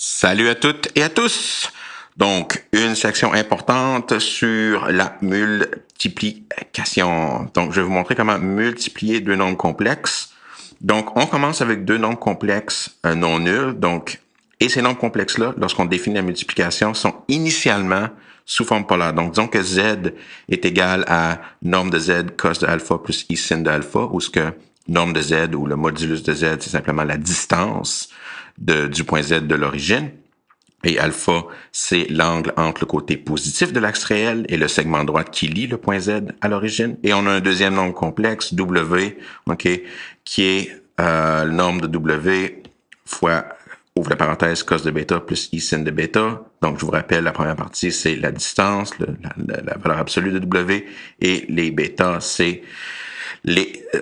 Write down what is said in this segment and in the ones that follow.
Salut à toutes et à tous! Donc, une section importante sur la multiplication. Donc, je vais vous montrer comment multiplier deux nombres complexes. Donc, on commence avec deux nombres complexes non nuls. Donc, et ces nombres complexes-là, lorsqu'on définit la multiplication, sont initialement sous forme polaire. Donc, disons que z est égal à norme de z cos de alpha plus i sin de alpha, ou ce que norme de z ou le modulus de z, c'est simplement la distance du point Z de l'origine. Et alpha, c'est l'angle entre le côté positif de l'axe réel et le segment droit qui lie le point Z à l'origine. Et on a un deuxième nombre complexe, W, qui est le nombre de W fois, ouvre la parenthèse, cos de bêta plus i sin de bêta. Donc, je vous rappelle, la première partie, c'est la distance, la valeur absolue de W, et les bêtas, c'est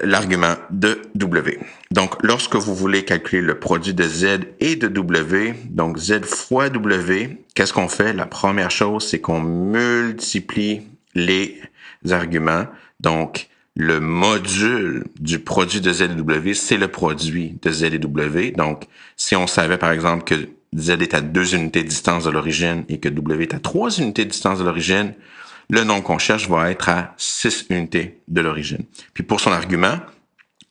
l'argument de W. Donc, lorsque vous voulez calculer le produit de Z et de W, donc Z fois W, qu'est-ce qu'on fait? La première chose, c'est qu'on multiplie les arguments. Donc, le module du produit de Z et W, c'est le produit de Z et W. Donc, si on savait, par exemple, que Z est à 2 unités de distance de l'origine et que W est à 3 unités de distance de l'origine, le nombre qu'on cherche va être à 6 unités de l'origine. Puis pour son argument,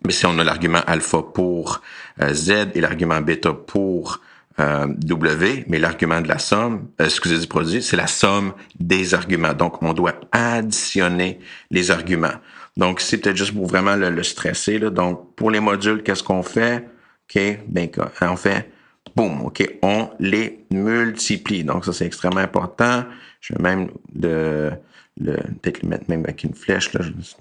mais si on a l'argument alpha pour Z et l'argument bêta pour W, mais l'argument de la somme, du produit, c'est la somme des arguments. Donc, on doit additionner les arguments. Donc, c'est peut-être juste pour vraiment le stresser. Là. Donc, pour les modules, qu'est-ce qu'on fait? OK, ben, on fait, boum, OK, on les multiplie. Donc, ça, c'est extrêmement important. Je vais même peut-être le mettre même avec une flèche, là, je me suis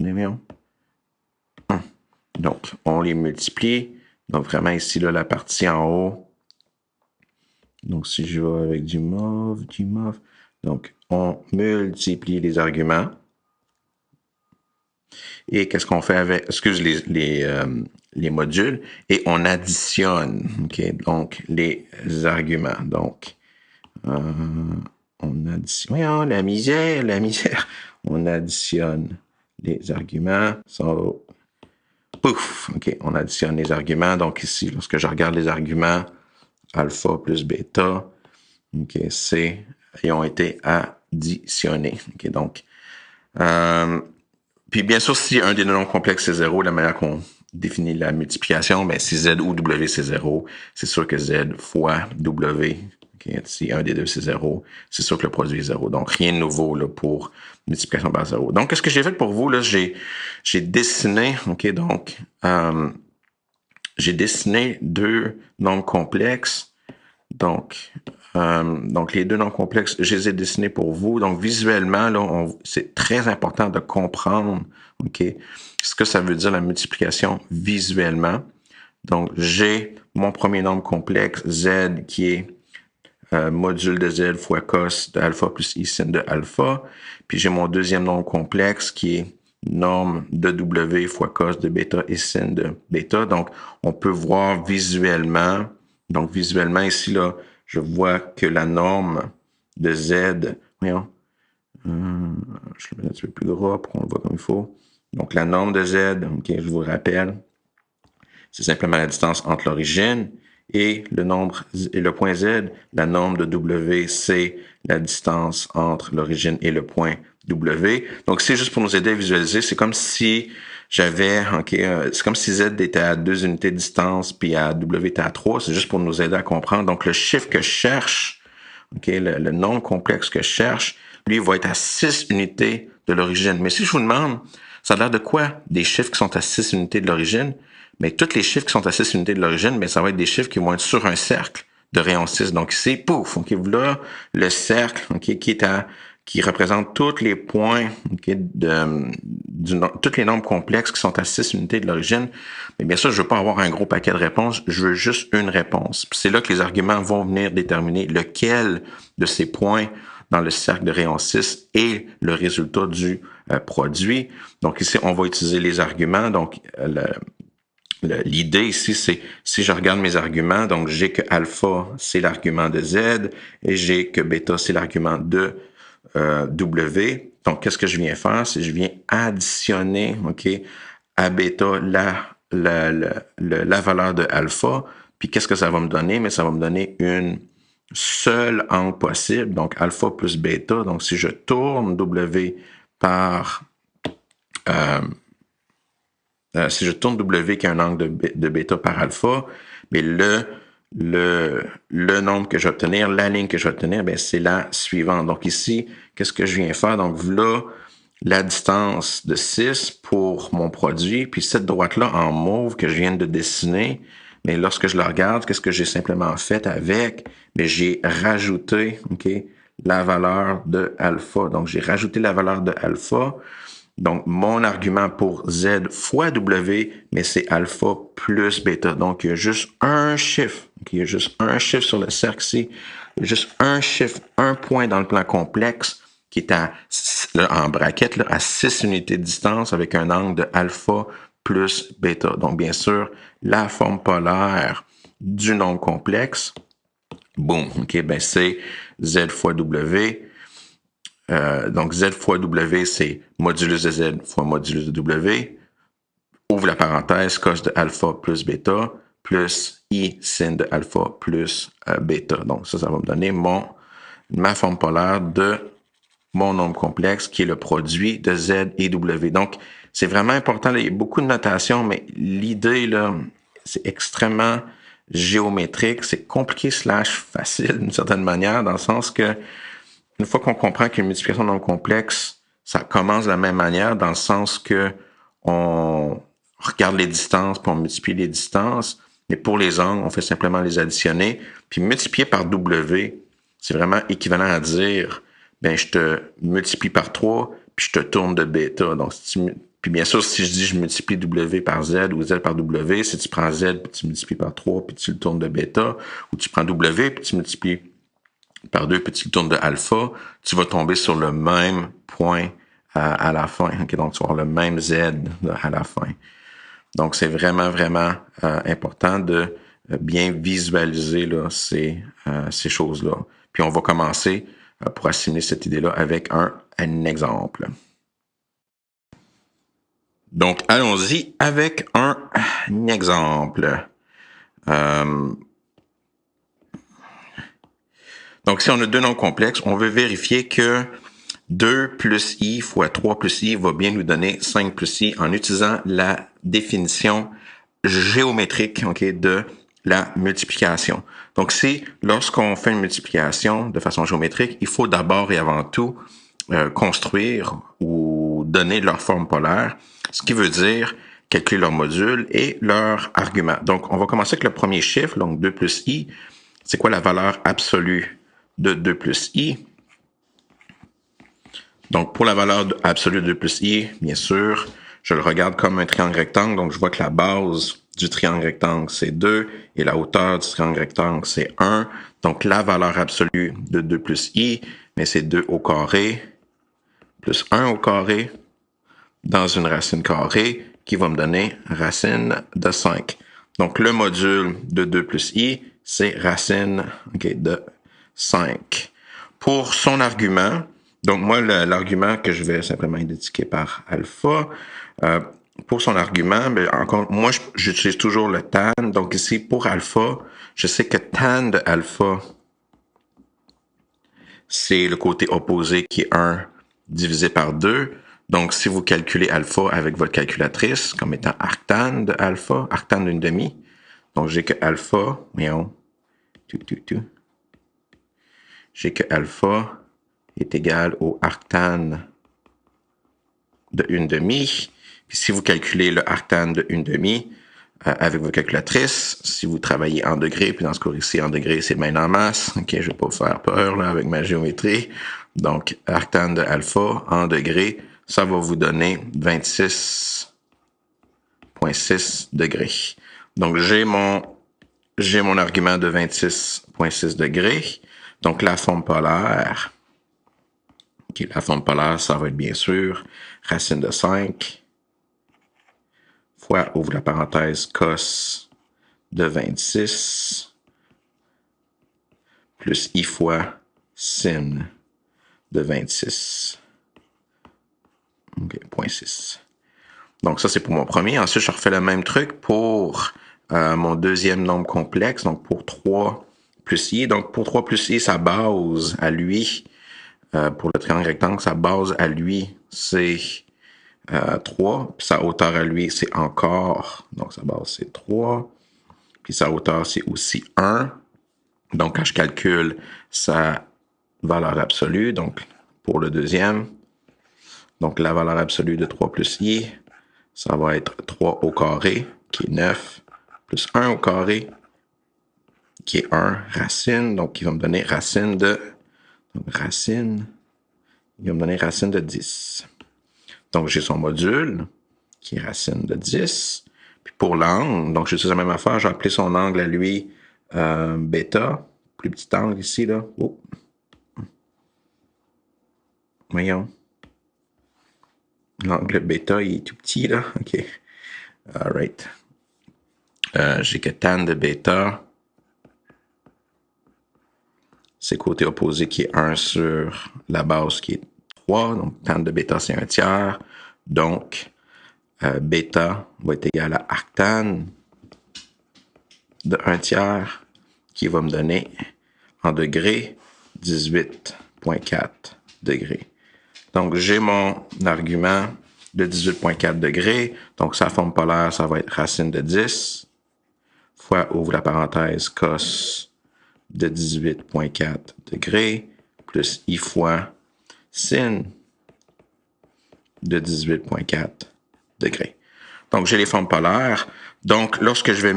Donc, on les multiplie. Donc, vraiment ici, là, la partie en haut. Donc, si je vais avec du mauve. Donc, on multiplie les arguments. Et qu'est-ce qu'on fait avec, les modules? Et on additionne, OK? Donc, les arguments. Donc, on additionne. Voyons, la misère. On additionne les arguments. Pouf! OK, on additionne les arguments. Donc ici, lorsque je regarde les arguments, alpha plus bêta, OK, ils ont été additionnés. OK, donc, puis bien sûr, si un des deux nombres complexes c'est 0, la manière qu'on définit la multiplication, ben, si Z ou W c'est 0, c'est sûr que Z fois W, okay, si un des deux c'est 0, c'est sûr que le produit est 0. Donc, rien de nouveau là, pour multiplication par 0. Donc, qu'est-ce que j'ai fait pour vous? Là, j'ai dessiné, OK, donc, j'ai dessiné deux nombres complexes. Donc, les deux nombres complexes, je les ai dessinés pour vous. Donc, visuellement, là, c'est très important de comprendre, OK, ce que ça veut dire la multiplication visuellement. Donc, j'ai mon premier nombre complexe, Z, qui est module de Z fois cos de alpha plus i sin de alpha. Puis, j'ai mon deuxième nombre complexe, qui est norme de W fois cos de bêta et sin de bêta. Donc, on peut voir visuellement. Donc, visuellement, ici, là, je vois que la norme de Z, voyons, je le mets un petit peu plus gras pour qu'on le voit comme il faut. Donc, la norme de Z, OK, je vous rappelle, c'est simplement la distance entre l'origine et le point Z. La norme de W, c'est la distance entre l'origine et le point W. Donc, c'est juste pour nous aider à visualiser. C'est comme si c'est comme si Z était à 2 unités de distance, puis à W était à 3. C'est juste pour nous aider à comprendre. Donc, le chiffre que je cherche, OK, le nombre complexe que je cherche, lui, va être à 6 unités de l'origine. Mais si je vous demande, ça a l'air de quoi des chiffres qui sont à 6 unités de l'origine? Mais tous les chiffres qui sont à 6 unités de l'origine, mais ça va être des chiffres qui vont être sur un cercle de rayon 6. Donc, c'est pouf, OK, là, le cercle, OK, qui représente tous les points, OK, tous les nombres complexes qui sont à 6 unités de l'origine. Mais bien sûr, je veux pas avoir un gros paquet de réponses, je veux juste une réponse. Puis c'est là que les arguments vont venir déterminer lequel de ces points dans le cercle de rayon 6 est le résultat du produit. Donc ici, on va utiliser les arguments. Donc, l'idée ici, c'est si je regarde mes arguments, donc j'ai que alpha, c'est l'argument de Z, et j'ai que bêta, c'est l'argument de W. Donc, qu'est-ce que je viens faire? C'est que je viens additionner, OK, à bêta la valeur de alpha. Puis, qu'est-ce que ça va me donner? Mais ça va me donner une seul angle possible, donc alpha plus bêta. Donc, si je tourne W par... si je tourne W qui est un angle de bêta par alpha, mais le nombre que je vais obtenir, la ligne que je vais obtenir, c'est la suivante. Donc ici, qu'est-ce que je viens faire? Donc là, la distance de 6 pour mon produit, puis cette droite-là en mauve que je viens de dessiner, mais lorsque je la regarde, qu'est-ce que j'ai simplement fait avec? Mais j'ai rajouté la valeur de alpha. Donc, j'ai rajouté la valeur de alpha. Donc, mon argument pour Z fois W, mais c'est alpha plus bêta. Donc, il y a juste un chiffre. Il y a juste un chiffre sur le cercle ici. Il y a juste un chiffre, un point dans le plan complexe qui est en braquette à 6 unités de distance avec un angle de alpha plus bêta. Donc, bien sûr, la forme polaire du nombre complexe, boum, c'est Z fois W. Donc, Z fois W, c'est modulus de Z fois modulus de W. Ouvre la parenthèse, cos de alpha plus bêta, plus I sin de alpha plus bêta. Donc, ça va me donner ma forme polaire de mon nombre complexe, qui est le produit de Z et W. Donc, c'est vraiment important. Là, il y a beaucoup de notation, mais l'idée, là, c'est extrêmement géométrique. C'est compliqué / facile, d'une certaine manière, dans le sens que une fois qu'on comprend qu'une multiplication de nombre complexe, ça commence de la même manière, dans le sens que on regarde les distances, puis on multiplie les distances, mais pour les angles, on fait simplement les additionner. Puis multiplier par W, c'est vraiment équivalent à dire, je te multiplie par 3, puis je te tourne de bêta. Donc, puis bien sûr, si je dis je multiplie W par Z ou Z par W, si tu prends Z, puis tu multiplies par 3, puis tu le tournes de bêta, ou tu prends W, puis tu multiplies par 2, puis tu le tournes de alpha, tu vas tomber sur le même point à la fin. Donc, tu vas avoir le même Z à la fin. Donc, c'est vraiment, vraiment important de bien visualiser là, ces choses-là. Puis, on va commencer pour assimiler cette idée-là avec un exemple. Donc, allons-y avec un exemple. Donc, si on a deux nombres complexes, on veut vérifier que 2 plus i fois 3 plus i va bien nous donner 5 plus i en utilisant la définition géométrique de la multiplication. Donc, c'est lorsqu'on fait une multiplication de façon géométrique, il faut d'abord et avant tout construire ou donner leur forme polaire, ce qui veut dire calculer leur module et leur argument. Donc, on va commencer avec le premier chiffre, donc 2 plus i. C'est quoi la valeur absolue de 2 plus i? Donc, pour la valeur absolue de 2 plus i, bien sûr, je le regarde comme un triangle rectangle. Donc, je vois que la base du triangle rectangle, c'est 2 et la hauteur du triangle rectangle, c'est 1. Donc, la valeur absolue de 2 plus i, mais c'est 2 au carré plus 1 au carré dans une racine carrée qui va me donner racine de 5. Donc, le module de 2 plus i, c'est racine de 5. Pour son argument, donc moi, l'argument que je vais simplement indiquer par alpha, pour son argument, encore, moi, j'utilise toujours le tan. Donc ici, pour alpha, je sais que tan de alpha, c'est le côté opposé qui est 1 divisé par 2. Donc, si vous calculez alpha avec votre calculatrice comme étant arctan de alpha, arctan d'une demi, donc j'ai que alpha, j'ai que alpha est égal au arctan de 1/2. Puis si vous calculez le arctan de 1/2 avec votre calculatrice, si vous travaillez en degrés, puis dans ce cas ici, en degrés, c'est main en masse. Je vais pas vous faire peur là, avec ma géométrie. Donc, arctan de alpha en degrés, ça va vous donner 26,6 degrés. Donc, j'ai mon argument de 26,6 degrés. Donc, la forme polaire, la forme polaire, ça va être bien sûr racine de 5 fois, ouvre la parenthèse, cos de 26 plus i fois sin de 26. 0,6. Donc, ça, c'est pour mon premier. Ensuite, je refais le même truc pour mon deuxième nombre complexe, donc pour 3 plus i. Donc, pour 3 plus i, sa base à lui, pour le triangle rectangle, sa base à lui, c'est 3. Puis sa hauteur à lui, c'est encore, donc sa base, c'est 3. Puis sa hauteur, c'est aussi 1. Donc, quand je calcule sa valeur absolue, donc pour le deuxième, donc la valeur absolue de 3 plus i, ça va être 3 au carré, qui est 9, plus 1 au carré, qui est 1, racine, donc il va me donner racine de... Donc, racine, il va me donner racine de 10. Donc, j'ai son module, qui est racine de 10. Puis pour l'angle, donc j'utilise la même affaire, j'ai appelé son angle à lui bêta. Plus petit angle ici, là. Oh. Voyons. L'angle bêta, il est tout petit, là. OK. All right. J'ai que tan de bêta, c'est côté opposé qui est 1 sur la base qui est 3. Donc, tan de bêta, c'est 1/3. Donc, bêta va être égal à arctan de 1/3 qui va me donner en degrés 18,4 degrés. Donc, j'ai mon argument de 18,4 degrés. Donc, sa forme polaire, ça va être racine de 10 fois, ouvre la parenthèse, cos de 18,4 degrés plus i fois sin de 18,4 degrés. Donc, j'ai les formes polaires. Donc, lorsque je vais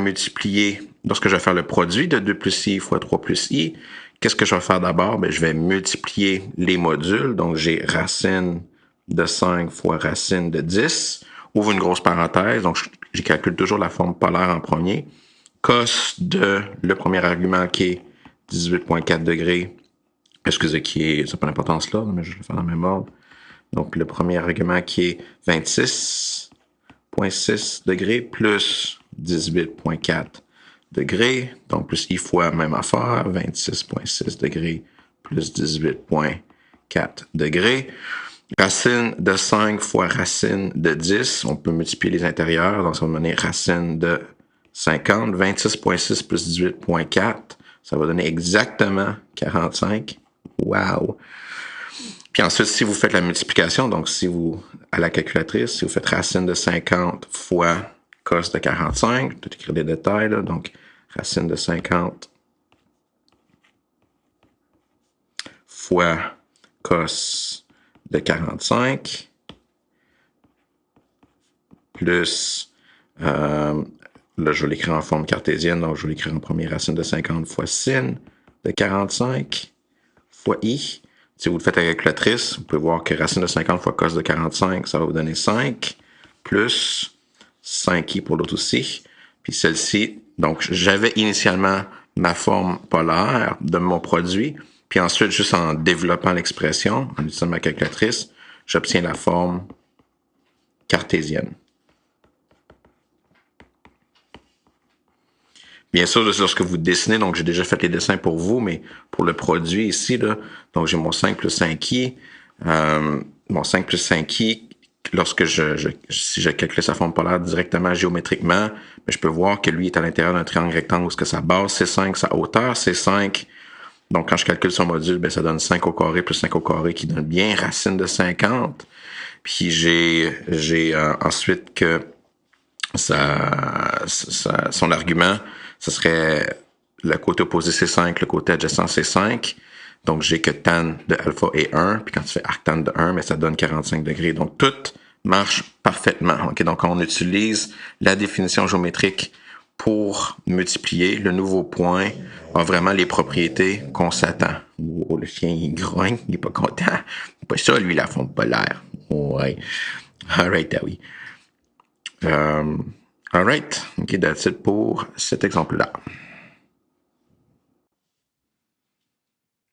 faire le produit de 2 plus i fois 3 plus i, qu'est-ce que je vais faire d'abord? Bien, je vais multiplier les modules. Donc, j'ai racine de 5 fois racine de 10. Ouvre une grosse parenthèse. Donc, je calcule toujours la forme polaire en premier. Cos de le premier argument qui est 18,4 degrés. Excusez, ça n'a pas d'importance là, mais je vais le faire dans le même ordre. Donc, le premier argument qui est 26,6 degrés plus 18,4 degrés. Donc, plus i fois même affaire, 26,6 degrés plus 18,4 degrés. Racine de 5 fois racine de 10. On peut multiplier les intérieurs. Donc, ça va me donner racine de 50. 26,6 plus 18,4. Ça va donner exactement 45. Wow! Puis ensuite, si vous faites la multiplication, donc à la calculatrice, si vous faites racine de 50 fois cos de 45, je vais écrire des détails, là, donc racine de 50 fois cos de 45 plus, là je vais l'écrire en forme cartésienne, donc je vais l'écrire en premier racine de 50 fois sin de 45 fois i. Si vous le faites à la calculatrice, vous pouvez voir que racine de 50 fois cos de 45, ça va vous donner 5, plus 5i pour l'autre aussi. Puis celle-ci, donc j'avais initialement ma forme polaire de mon produit, puis ensuite, juste en développant l'expression, en utilisant ma calculatrice, j'obtiens la forme cartésienne. Bien sûr, lorsque vous dessinez, donc j'ai déjà fait les dessins pour vous, mais pour le produit ici, là, donc j'ai mon 5 plus 5i. Mon 5 plus 5i, lorsque si je calcule sa forme polaire directement géométriquement, mais je peux voir que lui est à l'intérieur d'un triangle rectangle où sa base c'est 5, sa hauteur c'est 5. Donc quand je calcule son module, ben, ça donne 5 au carré plus 5 au carré qui donne bien racine de 50. Puis j'ai ensuite que son argument, ce serait le côté opposé C5, le côté adjacent C5. Donc, j'ai que tan de alpha est 1. Puis quand tu fais arctan de 1, mais ça donne 45 degrés. Donc, tout marche parfaitement. Okay? Donc, on utilise la définition géométrique pour multiplier. Le nouveau point a vraiment les propriétés qu'on s'attend. Oh, le chien, il grogne, il n'est pas content. Pas ça, lui, la forme polaire. Ouais. All right, ah oui. All right. OK, that's it pour cet exemple-là.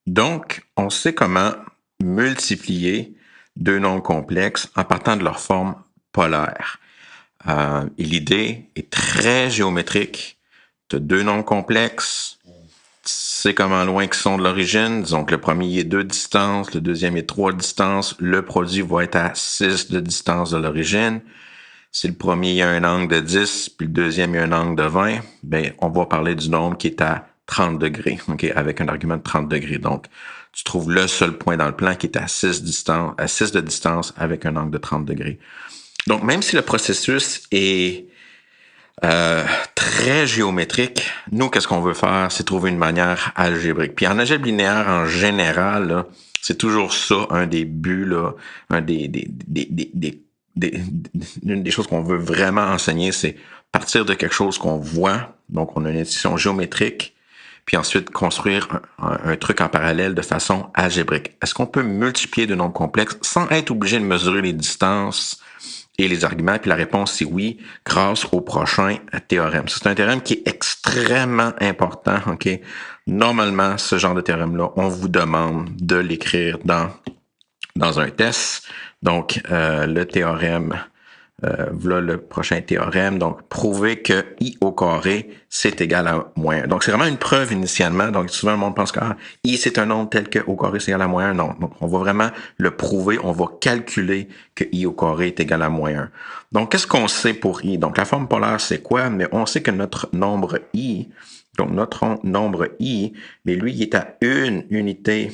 Donc, on sait comment multiplier deux nombres complexes en partant de leur forme polaire. Et l'idée est très géométrique. Tu as deux nombres complexes. Tu sais comment loin ils sont de l'origine. Disons que le premier est 2 distances, le deuxième est 3 distances. Le produit va être à 6 de distance de l'origine. Si le premier il a un angle de 10, puis le deuxième il a un angle de 20, ben, on va parler du nombre qui est à 30 degrés, OK, avec un argument de 30 degrés. Donc, tu trouves le seul point dans le plan qui est à 6 de distance avec un angle de 30 degrés. Donc, même si le processus est très géométrique, nous, qu'est-ce qu'on veut faire? C'est trouver une manière algébrique. Puis en algèbre linéaire, en général, là, c'est toujours ça, un des buts, là, une des choses qu'on veut vraiment enseigner, c'est partir de quelque chose qu'on voit, donc on a une intuition géométrique, puis ensuite construire un truc en parallèle de façon algébrique. Est-ce qu'on peut multiplier de nombres complexes sans être obligé de mesurer les distances et les arguments? Puis la réponse, c'est oui, grâce au prochain théorème. C'est un théorème qui est extrêmement important, OK? Normalement, ce genre de théorème-là, on vous demande de l'écrire dans un test. Donc, le théorème, voilà le prochain théorème. Donc, prouver que I au carré, c'est égal à moins 1. Donc, c'est vraiment une preuve initialement. Donc, souvent, le monde pense que I, c'est un nombre tel que au carré, c'est égal à moins 1. Non. Donc, on va vraiment le prouver. On va calculer que I au carré est égal à moins 1. Donc, qu'est-ce qu'on sait pour I? Donc, la forme polaire, c'est quoi? Mais on sait que notre nombre I, donc notre nombre I, mais lui, il est à une unité.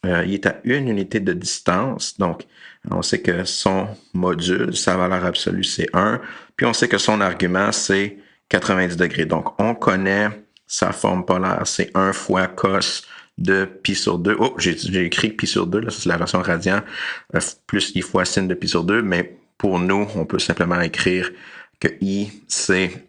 Il est à une unité de distance. Donc, on sait que son module, sa valeur absolue, c'est 1. Puis on sait que son argument, c'est 90 degrés. Donc, on connaît sa forme polaire, c'est 1 fois cos de pi sur 2. Oh, j'ai écrit pi sur 2, là, c'est la version radian, plus I fois sin de pi sur 2. Mais pour nous, on peut simplement écrire que I, c'est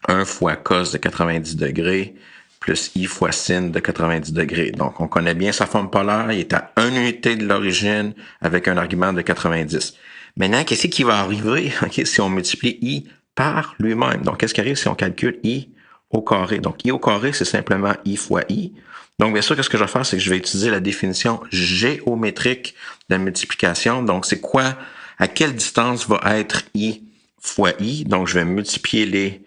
1 fois cos de 90 degrés plus I fois sin de 90 degrés. Donc, on connaît bien sa forme polaire. Il est à 1 unité de l'origine avec un argument de 90. Maintenant, qu'est-ce qui va arriver si on multiplie I par lui-même? Donc, qu'est-ce qui arrive si on calcule I au carré? Donc, I au carré, c'est simplement I fois I. Donc, bien sûr, qu'est-ce que je vais faire? C'est que je vais utiliser la définition géométrique de la multiplication. Donc, c'est quoi? À quelle distance va être I fois I? Donc, je vais multiplier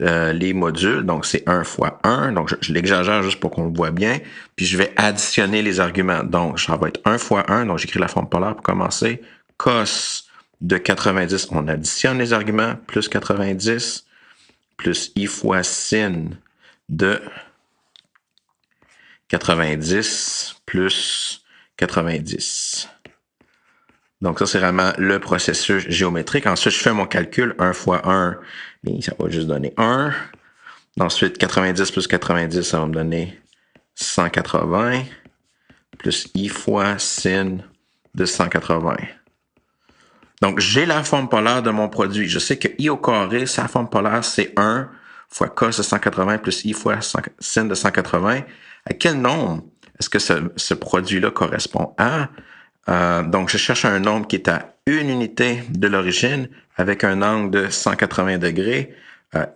les modules, donc c'est 1 fois 1, donc je l'exagère juste pour qu'on le voit bien, puis je vais additionner les arguments, donc ça va être 1 fois 1, donc j'écris la forme polaire pour commencer, cos de 90, on additionne les arguments, plus 90, plus I fois sin de 90, plus 90. Donc ça, c'est vraiment le processus géométrique. Ensuite, je fais mon calcul, 1 fois 1, bien, ça va juste donner 1. Ensuite, 90 plus 90, ça va me donner 180, plus I fois sin de 180. Donc, j'ai la forme polaire de mon produit. Je sais que I au carré, sa forme polaire, c'est 1 fois cos de 180 plus I fois sin de 180. À quel nombre est-ce que ce produit-là correspond à? Donc, je cherche un nombre qui est à une unité de l'origine avec un angle de 180 degrés.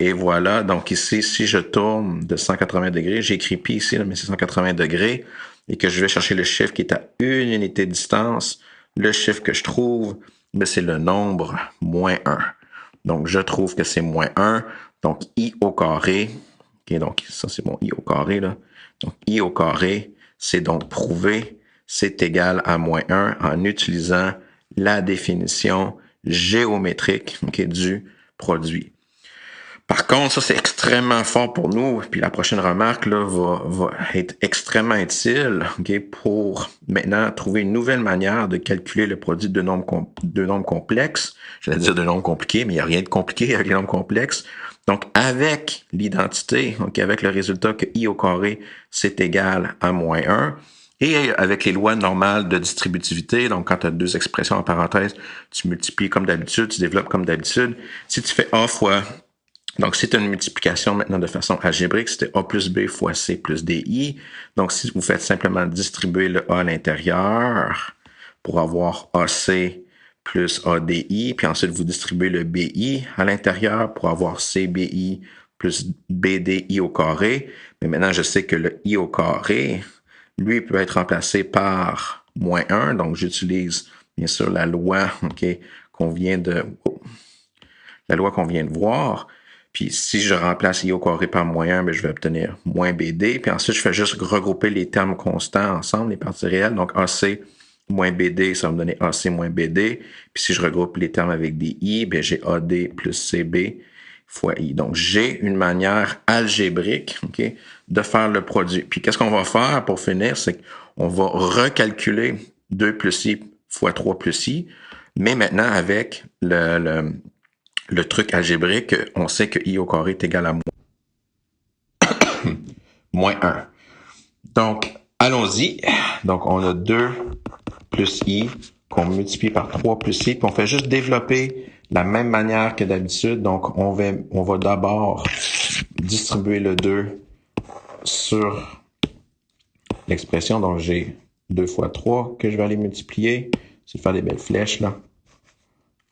Et voilà, donc ici, si je tourne de 180 degrés, j'écris pi ici, mais c'est 180 degrés, et que je vais chercher le chiffre qui est à une unité de distance, le chiffre que je trouve, c'est le nombre moins 1. Donc, je trouve que c'est moins 1. Donc, I au carré, okay, donc ça c'est mon I au carré, là. Donc, I au carré, c'est donc prouvé, c'est égal à moins 1 en utilisant la définition géométrique du produit. Par contre, ça, c'est extrêmement fort pour nous. Puis la prochaine remarque là, va être extrêmement utile pour maintenant trouver une nouvelle manière de calculer le produit de nombres complexes. J'allais dire de nombres compliqués, mais il n'y a rien de compliqué avec les nombres complexes. Donc, avec l'identité, avec le résultat que I au carré, c'est égal à moins 1. Et avec les lois normales de distributivité, donc quand tu as deux expressions en parenthèse, tu multiplies comme d'habitude, tu développes comme d'habitude. Si tu fais A fois... Donc, c'est une multiplication maintenant de façon algébrique. C'était A plus B fois C plus DI. Donc, si vous faites simplement distribuer le A à l'intérieur pour avoir AC plus ADI, puis ensuite vous distribuez le BI à l'intérieur pour avoir CBI plus BDI au carré. Mais maintenant, je sais que le I au carré, lui, peut être remplacé par moins 1. Donc, j'utilise bien sûr la loi qu'on vient de voir. Puis si je remplace I au carré par moins 1, je vais obtenir moins BD. Puis ensuite, je fais juste regrouper les termes constants ensemble, les parties réelles. Donc AC moins BD, ça va me donner AC moins BD. Puis si je regroupe les termes avec des I, j'ai AD plus CB fois I. Donc, j'ai une manière algébrique, OK, de faire le produit. Puis, qu'est-ce qu'on va faire pour finir? C'est qu'on va recalculer 2 plus I fois 3 plus I, mais maintenant avec le truc algébrique, on sait que I au carré est égal à moins 1. Donc, allons-y. Donc, on a 2 plus I qu'on multiplie par 3 plus I, puis on fait juste développer la même manière que d'habitude. Donc, on va d'abord distribuer le 2 sur l'expression. Donc, j'ai 2 fois 3 que je vais aller multiplier. Je vais faire des belles flèches, là.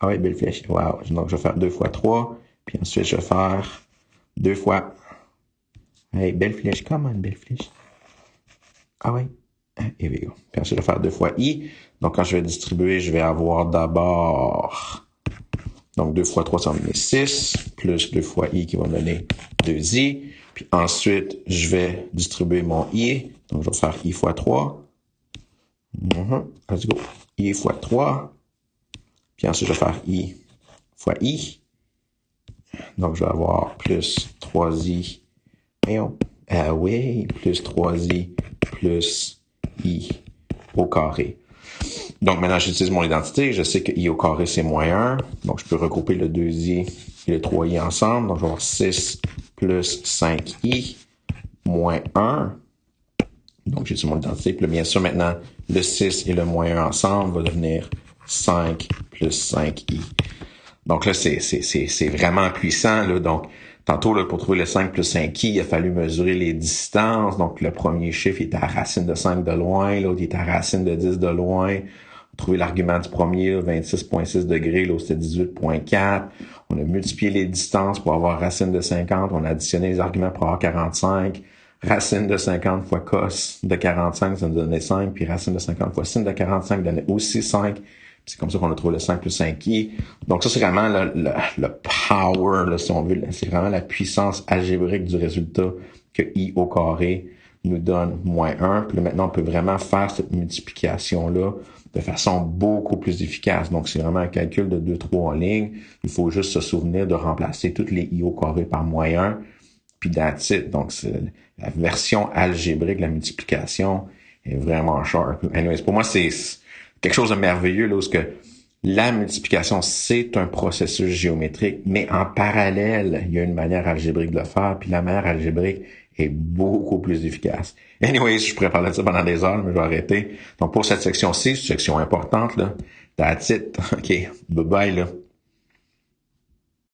Ah oui, belle flèche. Wow. Donc, je vais faire 2 fois 3, puis ensuite, je vais faire 2 fois... Hey, belle flèche. Comment une belle flèche? Ah oui. Et puis ensuite, je vais faire 2 fois I. Donc, quand je vais distribuer, je vais avoir d'abord... Donc, 2 fois 3, ça va me donner 6, plus 2 fois I qui va me donner 2I. Puis ensuite, je vais distribuer mon I. Donc, je vais faire I fois 3. Let's go. I fois 3. Puis ensuite, je vais faire I fois I. Donc, je vais avoir plus 3I. Voyons. Ah oui, plus 3I plus I au carré. Donc, maintenant, j'utilise mon identité. Je sais que I au carré, c'est moins 1. Donc, je peux regrouper le 2I et le 3I ensemble. Donc, je vais avoir 6 plus 5I moins 1. Donc, j'utilise mon identité. Puis, bien sûr, maintenant, le 6 et le moins 1 ensemble va devenir 5 plus 5I. Donc, là, c'est vraiment puissant, là. Donc, tantôt, là, pour trouver le 5 plus 5i, il a fallu mesurer les distances. Donc, le premier chiffre, il était à racine de 5 de loin. L'autre, il était à racine de 10 de loin. Trouver l'argument du premier, 26,6 degrés, l'autre c'était 18,4. On a multiplié les distances pour avoir racine de 50. On a additionné les arguments pour avoir 45. Racine de 50 fois cos de 45, ça nous donnait 5. Puis racine de 50 fois sin de 45 donnait aussi 5. Puis c'est comme ça qu'on a trouvé le 5 plus 5i. Donc ça, c'est vraiment le power, là, si on veut. C'est vraiment la puissance algébrique du résultat que i au carré nous donne moins 1. Puis là, maintenant, on peut vraiment faire cette multiplication-là de façon beaucoup plus efficace. Donc, c'est vraiment un calcul de 2-3 en ligne. Il faut juste se souvenir de remplacer toutes les i au carré par moins 1, puis that's it. Donc, c'est la version algébrique de la multiplication est vraiment sharp. Anyways, pour moi, c'est quelque chose de merveilleux, là, où que la multiplication, c'est un processus géométrique, mais en parallèle, il y a une manière algébrique de le faire, puis la manière algébrique est beaucoup plus efficace. Anyways, je pourrais parler de ça pendant des heures, mais je vais arrêter. Donc, pour cette section-ci, c'est une section importante, là. That's it. OK. Bye bye, là.